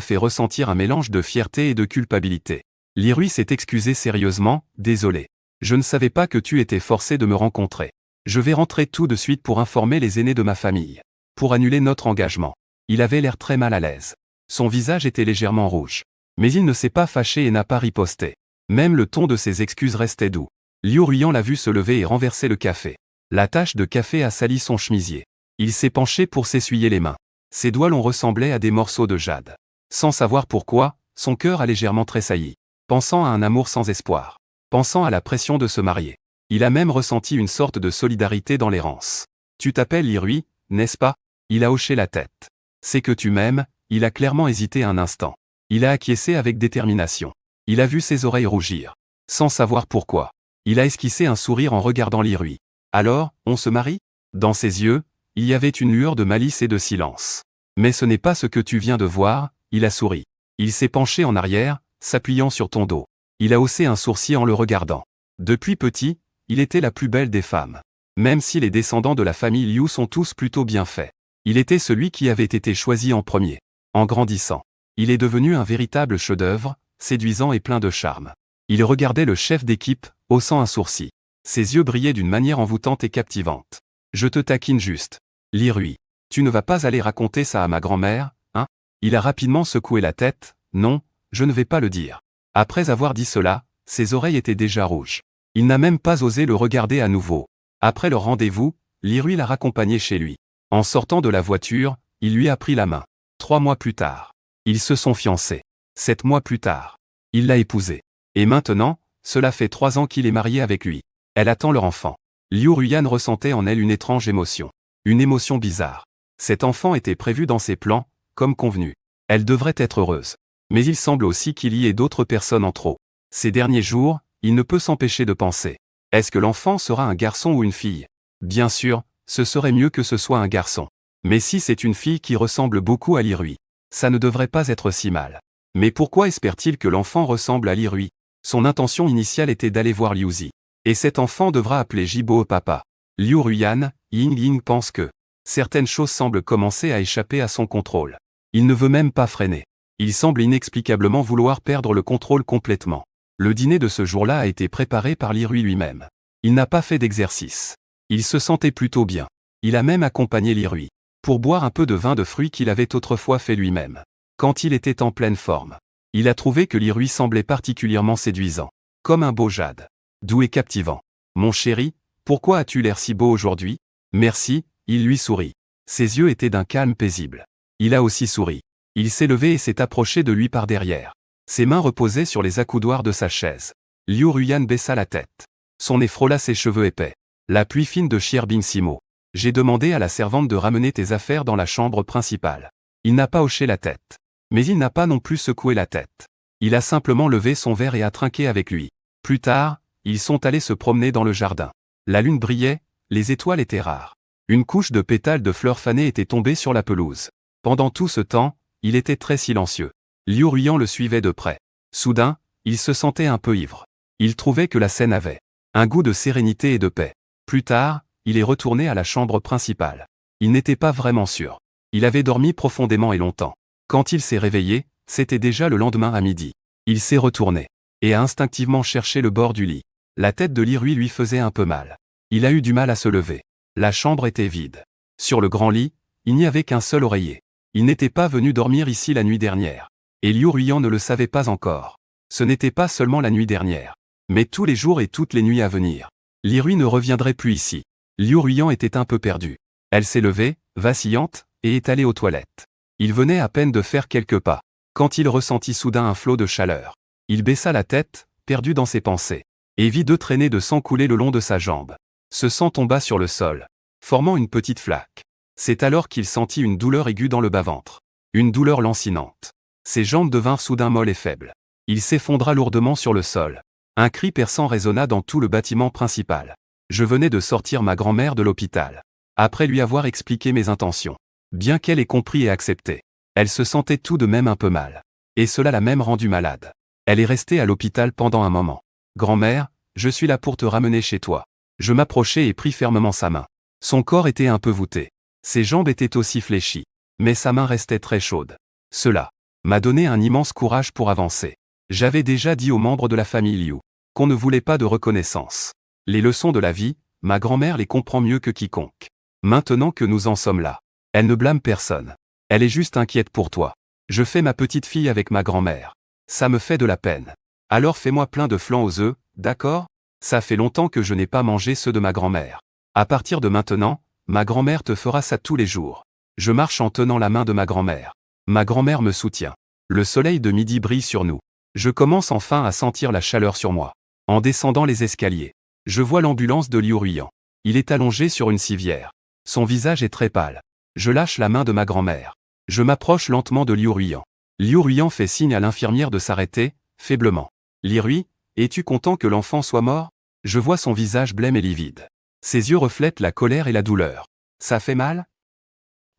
fait ressentir un mélange de fierté et de culpabilité. Lirui s'est excusé sérieusement, désolé. Je ne savais pas que tu étais forcé de me rencontrer. Je vais rentrer tout de suite pour informer les aînés de ma famille. Pour annuler notre engagement. Il avait l'air très mal à l'aise. Son visage était légèrement rouge. Mais il ne s'est pas fâché et n'a pas riposté. Même le ton de ses excuses restait doux. Liu Ruyan l'a vu se lever et renverser le café. La tache de café a sali son chemisier. Il s'est penché pour s'essuyer les mains. Ses doigts l'ont ressemblé à des morceaux de jade. Sans savoir pourquoi, son cœur a légèrement tressailli. Pensant à un amour sans espoir. Pensant à la pression de se marier. Il a même ressenti une sorte de solidarité dans l'errance. Tu t'appelles Lirui, n'est-ce pas? Il a hoché la tête. C'est que tu m'aimes, il a clairement hésité un instant. Il a acquiescé avec détermination. Il a vu ses oreilles rougir. Sans savoir pourquoi. Il a esquissé un sourire en regardant Lirui. Alors, on se marie? Dans ses yeux, il y avait une lueur de malice et de silence. Mais ce n'est pas ce que tu viens de voir, il a souri. Il s'est penché en arrière, s'appuyant sur ton dos. Il a haussé un sourcil en le regardant. Depuis petit, il était la plus belle des femmes. Même si les descendants de la famille Liu sont tous plutôt bien faits. Il était celui qui avait été choisi en premier. En grandissant, il est devenu un véritable chef-d'œuvre, séduisant et plein de charme. Il regardait le chef d'équipe, haussant un sourcil. Ses yeux brillaient d'une manière envoûtante et captivante. Je te taquine juste. Lirui, tu ne vas pas aller raconter ça à ma grand-mère, hein? Il a rapidement secoué la tête. Non, je ne vais pas le dire. Après avoir dit cela, ses oreilles étaient déjà rouges. Il n'a même pas osé le regarder à nouveau. Après le rendez-vous, Lirui l'a raccompagné chez lui. En sortant de la voiture, il lui a pris la main. 3 mois plus tard, ils se sont fiancés. 7 mois plus tard, il l'a épousée. Et maintenant, cela fait 3 ans qu'il est marié avec lui. Elle attend leur enfant. Liu Ruyan ressentait en elle une étrange émotion. Une émotion bizarre. Cet enfant était prévu dans ses plans, comme convenu. Elle devrait être heureuse. Mais il semble aussi qu'il y ait d'autres personnes en trop. Ces derniers jours, il ne peut s'empêcher de penser. Est-ce que l'enfant sera un garçon ou une fille? Bien sûr, ce serait mieux que ce soit un garçon. Mais si c'est une fille qui ressemble beaucoup à Lirui, ça ne devrait pas être si mal. Mais pourquoi espère-t-il que l'enfant ressemble à Li Rui? Son intention initiale était d'aller voir Liu Zi. Et cet enfant devra appeler Jibo papa. Liu Ruyan, Ying Ying pense que certaines choses semblent commencer à échapper à son contrôle. Il ne veut même pas freiner. Il semble inexplicablement vouloir perdre le contrôle complètement. Le dîner de ce jour-là a été préparé par Li Rui lui-même. Il n'a pas fait d'exercice. Il se sentait plutôt bien. Il a même accompagné Li Rui pour boire un peu de vin de fruits qu'il avait autrefois fait lui-même. Quand il était en pleine forme, il a trouvé que Li Rui semblait particulièrement séduisant, comme un beau jade. Doux et captivant. Mon chéri, pourquoi as-tu l'air si beau aujourd'hui? Merci, il lui sourit. Ses yeux étaient d'un calme paisible. Il a aussi souri. Il s'est levé et s'est approché de lui par derrière. Ses mains reposaient sur les accoudoirs de sa chaise. Liu Ruyan baissa la tête. Son nez frôla ses cheveux épais. La pluie fine de Shierbing Simo. J'ai demandé à la servante de ramener tes affaires dans la chambre principale. Il n'a pas hoché la tête. Mais il n'a pas non plus secoué la tête. Il a simplement levé son verre et a trinqué avec lui. Plus tard, ils sont allés se promener dans le jardin. La lune brillait, les étoiles étaient rares. Une couche de pétales de fleurs fanées était tombée sur la pelouse. Pendant tout ce temps, il était très silencieux. Liu Ruyan le suivait de près. Soudain, il se sentait un peu ivre. Il trouvait que la scène avait un goût de sérénité et de paix. Plus tard, il est retourné à la chambre principale. Il n'était pas vraiment sûr. Il avait dormi profondément et longtemps. Quand il s'est réveillé, c'était déjà le lendemain à midi. Il s'est retourné et a instinctivement cherché le bord du lit. La tête de Li Rui lui faisait un peu mal. Il a eu du mal à se lever. La chambre était vide. Sur le grand lit, il n'y avait qu'un seul oreiller. Il n'était pas venu dormir ici la nuit dernière. Et Liu Ruyan ne le savait pas encore. Ce n'était pas seulement la nuit dernière, mais tous les jours et toutes les nuits à venir. Li Rui ne reviendrait plus ici. Liu Ruyan était un peu perdu. Elle s'est levée, vacillante, et est allée aux toilettes. Il venait à peine de faire quelques pas, quand il ressentit soudain un flot de chaleur. Il baissa la tête, perdu dans ses pensées, et vit deux traînées de sang couler le long de sa jambe. Ce sang tomba sur le sol, formant une petite flaque. C'est alors qu'il sentit une douleur aiguë dans le bas-ventre. Une douleur lancinante. Ses jambes devinrent soudain molles et faibles. Il s'effondra lourdement sur le sol. Un cri perçant résonna dans tout le bâtiment principal. Je venais de sortir ma grand-mère de l'hôpital. Après lui avoir expliqué mes intentions. Bien qu'elle ait compris et accepté, elle se sentait tout de même un peu mal. Et cela l'a même rendue malade. Elle est restée à l'hôpital pendant un moment. Grand-mère, je suis là pour te ramener chez toi. Je m'approchai et pris fermement sa main. Son corps était un peu voûté. Ses jambes étaient aussi fléchies. Mais sa main restait très chaude. Cela m'a donné un immense courage pour avancer. J'avais déjà dit aux membres de la famille Liu qu'on ne voulait pas de reconnaissance. Les leçons de la vie, ma grand-mère les comprend mieux que quiconque. Maintenant que nous en sommes là, elle ne blâme personne. Elle est juste inquiète pour toi. Je fais ma petite fille avec ma grand-mère. Ça me fait de la peine. Alors fais-moi plein de flancs aux œufs, d'accord? Ça fait longtemps que je n'ai pas mangé ceux de ma grand-mère. À partir de maintenant, ma grand-mère te fera ça tous les jours. Je marche en tenant la main de ma grand-mère. Ma grand-mère me soutient. Le soleil de midi brille sur nous. Je commence enfin à sentir la chaleur sur moi. En descendant les escaliers, je vois l'ambulance de Liu Ruyan. Il est allongé sur une civière. Son visage est très pâle. Je lâche la main de ma grand-mère. Je m'approche lentement de Liu Ruyan. Liu Ruyan fait signe à l'infirmière de s'arrêter, faiblement. Li Rui, es-tu content que l'enfant soit mort? Je vois son visage blême et livide. Ses yeux reflètent la colère et la douleur. Ça fait mal?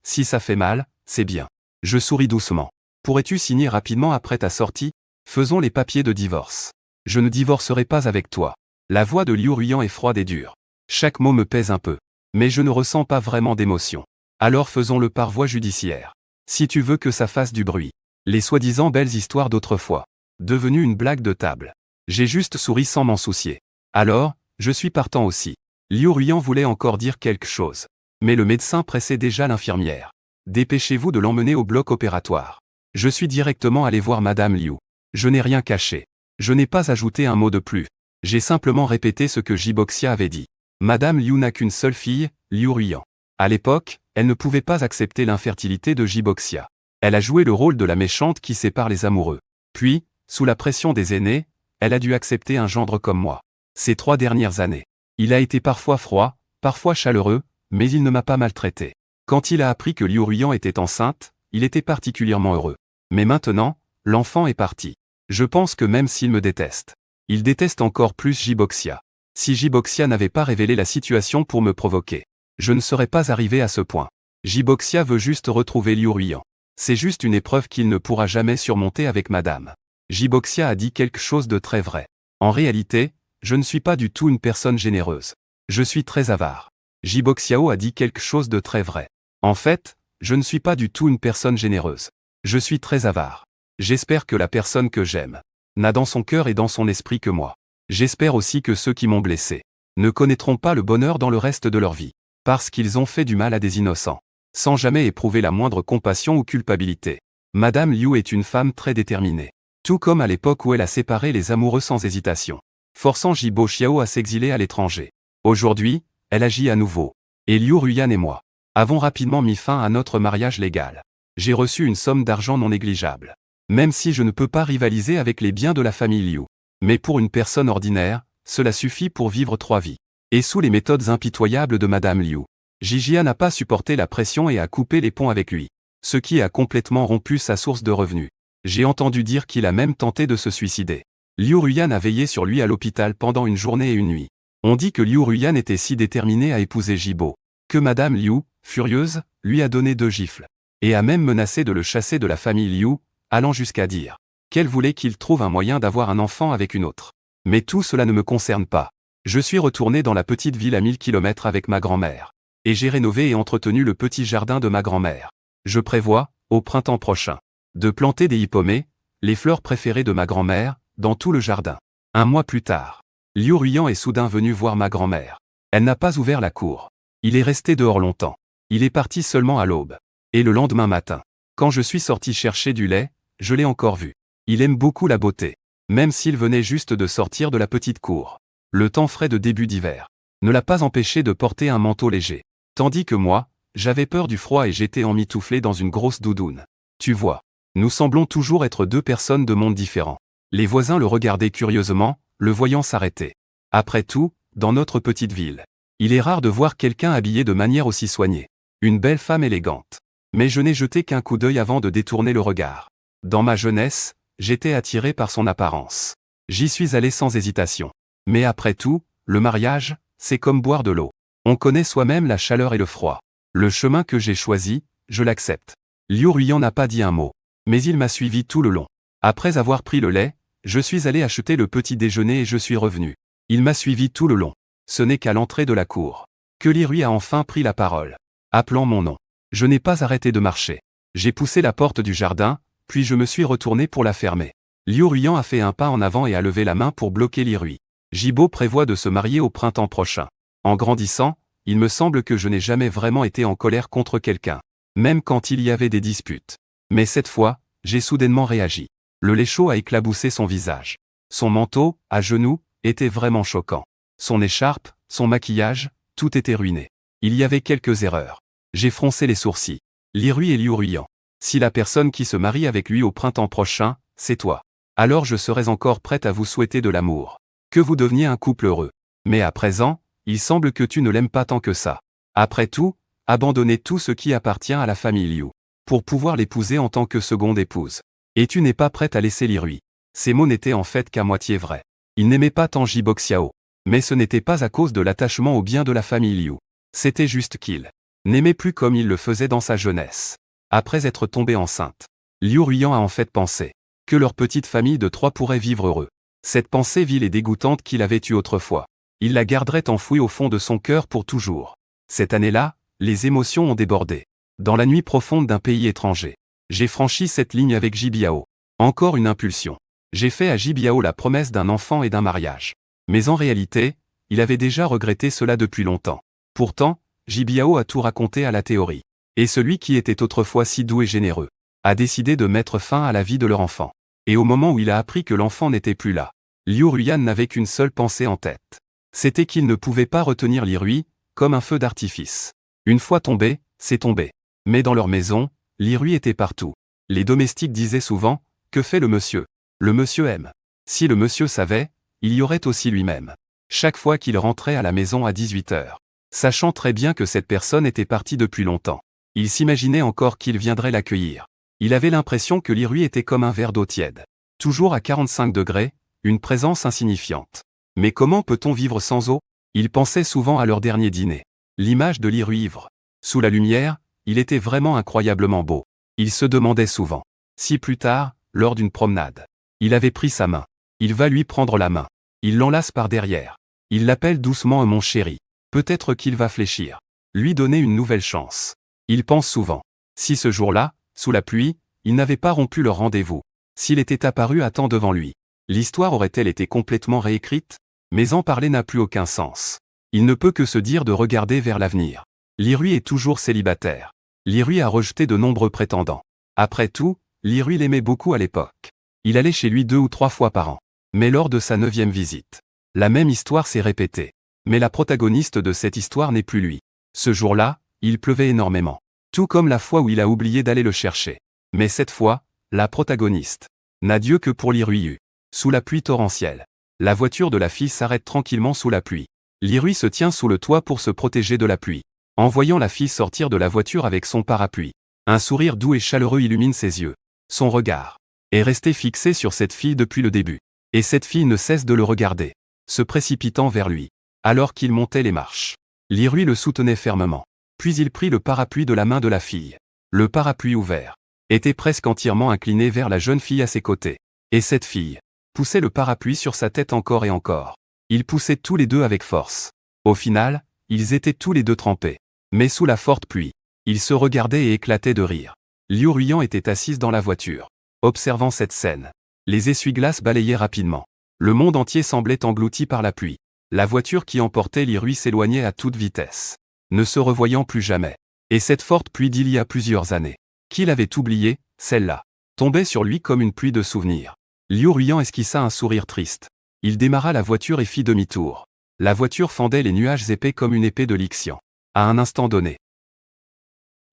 Si ça fait mal, c'est bien. Je souris doucement. Pourrais-tu signer rapidement après ta sortie? Faisons les papiers de divorce. Je ne divorcerai pas avec toi. La voix de Liu Ruyan est froide et dure. Chaque mot me pèse un peu. Mais je ne ressens pas vraiment d'émotion. Alors faisons-le par voie judiciaire. Si tu veux que ça fasse du bruit. Les soi-disant belles histoires d'autrefois. Devenues une blague de table. J'ai juste souri sans m'en soucier. Alors, je suis partant aussi. Liu Ruyan voulait encore dire quelque chose. Mais le médecin pressait déjà l'infirmière. Dépêchez-vous de l'emmener au bloc opératoire. Je suis directement allé voir Madame Liu. Je n'ai rien caché. Je n'ai pas ajouté un mot de plus. J'ai simplement répété ce que Jiboxia avait dit. Madame Liu n'a qu'une seule fille, Liu Ruyan. À l'époque, elle ne pouvait pas accepter l'infertilité de Jiboxia. Elle a joué le rôle de la méchante qui sépare les amoureux. Puis, sous la pression des aînés, elle a dû accepter un gendre comme moi. Ces 3 dernières années, il a été parfois froid, parfois chaleureux, mais il ne m'a pas maltraité. Quand il a appris que Liu Ruyan était enceinte, il était particulièrement heureux. Mais maintenant, l'enfant est parti. Je pense que même s'il me déteste, il déteste encore plus Jiboxia. Si Jiboxia n'avait pas révélé la situation pour me provoquer, je ne serais pas arrivé à ce point. Jiboxia veut juste retrouver Liu Ruyan. C'est juste une épreuve qu'il ne pourra jamais surmonter avec madame. Jiboxia a dit quelque chose de très vrai. En réalité, je ne suis pas du tout une personne généreuse. Je suis très avare. Jiboxiao a dit quelque chose de très vrai. En fait, je ne suis pas du tout une personne généreuse. Je suis très avare. J'espère que la personne que j'aime n'a dans son cœur et dans son esprit que moi. J'espère aussi que ceux qui m'ont blessé ne connaîtront pas le bonheur dans le reste de leur vie, parce qu'ils ont fait du mal à des innocents, sans jamais éprouver la moindre compassion ou culpabilité. Madame Liu est une femme très déterminée. Tout comme à l'époque où elle a séparé les amoureux sans hésitation, forçant Jibo Xiao à s'exiler à l'étranger. Aujourd'hui, elle agit à nouveau. Et Liu Ruyan et moi avons rapidement mis fin à notre mariage légal. J'ai reçu une somme d'argent non négligeable. Même si je ne peux pas rivaliser avec les biens de la famille Liu. Mais pour une personne ordinaire, cela suffit pour vivre 3 vies. Et sous les méthodes impitoyables de Madame Liu, Jijia n'a pas supporté la pression et a coupé les ponts avec lui, ce qui a complètement rompu sa source de revenus. J'ai entendu dire qu'il a même tenté de se suicider. Liu Ruyan a veillé sur lui à l'hôpital pendant une journée et une nuit. On dit que Liu Ruyan était si déterminé à épouser Jibo, que Madame Liu, furieuse, lui a donné 2 gifles. Et a même menacé de le chasser de la famille Liu, allant jusqu'à dire qu'elle voulait qu'il trouve un moyen d'avoir un enfant avec une autre. Mais tout cela ne me concerne pas. Je suis retourné dans la petite ville à 1000 km avec ma grand-mère. Et j'ai rénové et entretenu le petit jardin de ma grand-mère. Je prévois, au printemps prochain, de planter des hippomées, les fleurs préférées de ma grand-mère, dans tout le jardin. Un mois plus tard, Liu Ruyan est soudain venu voir ma grand-mère. Elle n'a pas ouvert la cour. Il est resté dehors longtemps. Il est parti seulement à l'aube. Et le lendemain matin, quand je suis sorti chercher du lait, je l'ai encore vu. Il aime beaucoup la beauté. Même s'il venait juste de sortir de la petite cour. Le temps frais de début d'hiver ne l'a pas empêché de porter un manteau léger. Tandis que moi, j'avais peur du froid et j'étais emmitouflé dans une grosse doudoune. Tu vois, nous semblons toujours être 2 personnes de mondes différents. Les voisins le regardaient curieusement, le voyant s'arrêter. Après tout, dans notre petite ville, il est rare de voir quelqu'un habillé de manière aussi soignée. Une belle femme élégante. Mais je n'ai jeté qu'un coup d'œil avant de détourner le regard. Dans ma jeunesse, j'étais attiré par son apparence. J'y suis allé sans hésitation. Mais après tout, le mariage, c'est comme boire de l'eau. On connaît soi-même la chaleur et le froid. Le chemin que j'ai choisi, je l'accepte. Liu Ruyan n'a pas dit un mot. Mais il m'a suivi tout le long. Après avoir pris le lait, je suis allé acheter le petit déjeuner et je suis revenu. Il m'a suivi tout le long. Ce n'est qu'à l'entrée de la cour que Li Rui a enfin pris la parole, appelant mon nom. Je n'ai pas arrêté de marcher. J'ai poussé la porte du jardin, puis je me suis retourné pour la fermer. Liu Ruyan a fait un pas en avant et a levé la main pour bloquer Li Rui. Jibo prévoit de se marier au printemps prochain. En grandissant, il me semble que je n'ai jamais vraiment été en colère contre quelqu'un, même quand il y avait des disputes. Mais cette fois, j'ai soudainement réagi. Le lait chaud a éclaboussé son visage. Son manteau, à genoux, était vraiment choquant. Son écharpe, son maquillage, tout était ruiné. Il y avait quelques erreurs. J'ai froncé les sourcils. Li Rui et Liu Ruyan. Si la personne qui se marie avec lui au printemps prochain, c'est toi, alors je serais encore prête à vous souhaiter de l'amour. Que vous deveniez un couple heureux. Mais à présent, il semble que tu ne l'aimes pas tant que ça. Après tout, abandonner tout ce qui appartient à la famille Liu, pour pouvoir l'épouser en tant que seconde épouse. Et tu n'es pas prête à laisser Li Rui. Ces mots n'étaient en fait qu'à moitié vrais. Il n'aimait pas tant Jibo Xiao. Mais ce n'était pas à cause de l'attachement au bien de la famille Liu. C'était juste qu'il n'aimait plus comme il le faisait dans sa jeunesse. Après être tombée enceinte, Liu Ruyan a en fait pensé que leur petite famille de 3 pourrait vivre heureux. Cette pensée vile et dégoûtante qu'il avait eue autrefois, il la garderait enfouie au fond de son cœur pour toujours. Cette année-là, les émotions ont débordé. Dans la nuit profonde d'un pays étranger, j'ai franchi cette ligne avec Jibiao. Encore une impulsion. J'ai fait à Jibiao la promesse d'un enfant et d'un mariage. Mais en réalité, il avait déjà regretté cela depuis longtemps. Pourtant, Jibiao a tout raconté à la théorie. Et celui qui était autrefois si doux et généreux a décidé de mettre fin à la vie de leur enfant. Et au moment où il a appris que l'enfant n'était plus là, Liu Ruyan n'avait qu'une seule pensée en tête. C'était qu'il ne pouvait pas retenir Li Rui, comme un feu d'artifice. Une fois tombé, c'est tombé. Mais dans leur maison, Li Rui était partout. Les domestiques disaient souvent, « Que fait le monsieur ? Le monsieur aime. » Si le monsieur savait, il y aurait aussi lui-même. Chaque fois qu'il rentrait à la maison à 18h, sachant très bien que cette personne était partie depuis longtemps, il s'imaginait encore qu'il viendrait l'accueillir. Il avait l'impression que Li Rui était comme un verre d'eau tiède. Toujours à 45 degrés, une présence insignifiante. Mais comment peut-on vivre sans eau ? Il pensait souvent à leur dernier dîner. L'image de Li Rui ivre. Sous la lumière, il était vraiment incroyablement beau. Il se demandait souvent si plus tard, lors d'une promenade, il avait pris sa main. Il va lui prendre la main. Il l'enlace par derrière. Il l'appelle doucement mon chéri. Peut-être qu'il va fléchir. Lui donner une nouvelle chance. Il pense souvent. Si ce jour-là, sous la pluie, il n'avait pas rompu leur rendez-vous. S'il était apparu à temps devant lui. L'histoire aurait-elle été complètement réécrite? Mais en parler n'a plus aucun sens. Il ne peut que se dire de regarder vers l'avenir. Lirui est toujours célibataire. Lirui a rejeté de nombreux prétendants. Après tout, Lirui l'aimait beaucoup à l'époque. Il allait chez lui 2 ou 3 fois par an. Mais lors de sa 9e visite, la même histoire s'est répétée. Mais la protagoniste de cette histoire n'est plus lui. Ce jour-là, il pleuvait énormément. Tout comme la fois où il a oublié d'aller le chercher. Mais cette fois, la protagoniste n'a Dieu que pour Lirui. Sous la pluie torrentielle, la voiture de la fille s'arrête tranquillement sous la pluie. Lirui se tient sous le toit pour se protéger de la pluie. En voyant la fille sortir de la voiture avec son parapluie, un sourire doux et chaleureux illumine ses yeux. Son regard est resté fixé sur cette fille depuis le début. Et cette fille ne cesse de le regarder, se précipitant vers lui, alors qu'il montait les marches. Lirui le soutenait fermement. Puis il prit le parapluie de la main de la fille. Le parapluie ouvert était presque entièrement incliné vers la jeune fille à ses côtés. Et cette fille poussait le parapluie sur sa tête encore et encore. Ils poussaient tous les deux avec force. Au final, ils étaient tous les deux trempés. Mais sous la forte pluie, ils se regardaient et éclataient de rire. Liu Ruyan était assise dans la voiture, observant cette scène. Les essuie-glaces balayaient rapidement. Le monde entier semblait englouti par la pluie. La voiture qui emportait Lirui s'éloignait à toute vitesse, ne se revoyant plus jamais. Et cette forte pluie d'il y a plusieurs années, qu'il avait oubliée, celle-là, tombait sur lui comme une pluie de souvenirs. Liu Ruyan esquissa un sourire triste. Il démarra la voiture et fit demi-tour. La voiture fendait les nuages épais comme une épée de Lixian. À un instant donné,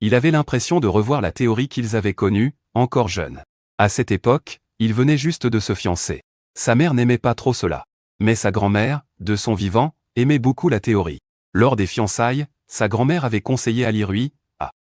il avait l'impression de revoir la théorie qu'ils avaient connue, encore jeune. À cette époque, il venait juste de se fiancer. Sa mère n'aimait pas trop cela. Mais sa grand-mère, de son vivant, aimait beaucoup la théorie. Lors des fiançailles, sa grand-mère avait conseillé à Lirui.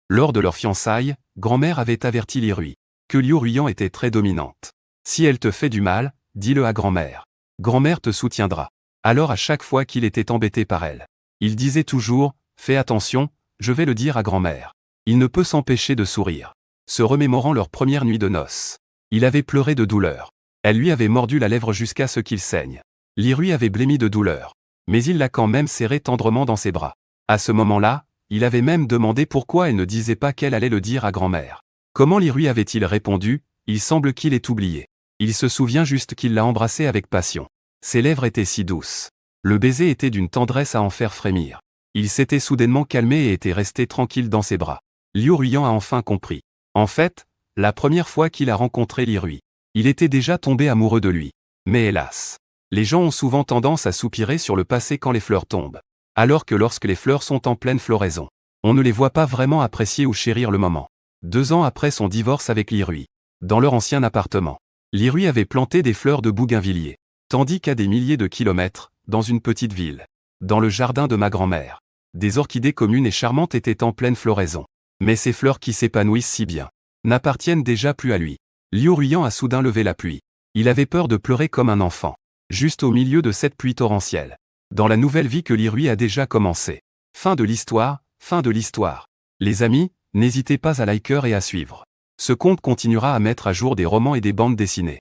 Lors de leurs fiançailles, grand-mère avait averti Lirui que Liu Ruyan était très dominante. Si elle te fait du mal, dis-le à grand-mère. Grand-mère te soutiendra. Alors à chaque fois qu'il était embêté par elle, il disait toujours, fais attention, je vais le dire à grand-mère. Il ne peut s'empêcher de sourire. Se remémorant leur première nuit de noces. Il avait pleuré de douleur. Elle lui avait mordu la lèvre jusqu'à ce qu'il saigne. Lirui avait blêmi de douleur. Mais il l'a quand même serré tendrement dans ses bras. À ce moment-là, il avait même demandé pourquoi elle ne disait pas qu'elle allait le dire à grand-mère. Comment Lirui avait-il répondu? Il semble qu'il ait oublié. Il se souvient juste qu'il l'a embrassée avec passion. Ses lèvres étaient si douces. Le baiser était d'une tendresse à en faire frémir. Il s'était soudainement calmé et était resté tranquille dans ses bras. Liu Ruyan a enfin compris. En fait, la première fois qu'il a rencontré Lirui, il était déjà tombé amoureux de lui. Mais hélas, les gens ont souvent tendance à soupirer sur le passé quand les fleurs tombent. Alors que lorsque les fleurs sont en pleine floraison, on ne les voit pas vraiment apprécier ou chérir le moment. 2 ans après son divorce avec Lirui, dans leur ancien appartement, Lirui avait planté des fleurs de bougainvillier. Tandis qu'à des milliers de kilomètres, dans une petite ville, dans le jardin de ma grand-mère, des orchidées communes et charmantes étaient en pleine floraison. Mais ces fleurs qui s'épanouissent si bien n'appartiennent déjà plus à lui. Liu Ruyan a soudain levé la pluie. Il avait peur de pleurer comme un enfant, juste au milieu de cette pluie torrentielle. Dans la nouvelle vie que Lirui a déjà commencé. Fin de l'histoire, fin de l'histoire. Les amis, n'hésitez pas à liker et à suivre. Ce compte continuera à mettre à jour des romans et des bandes dessinées.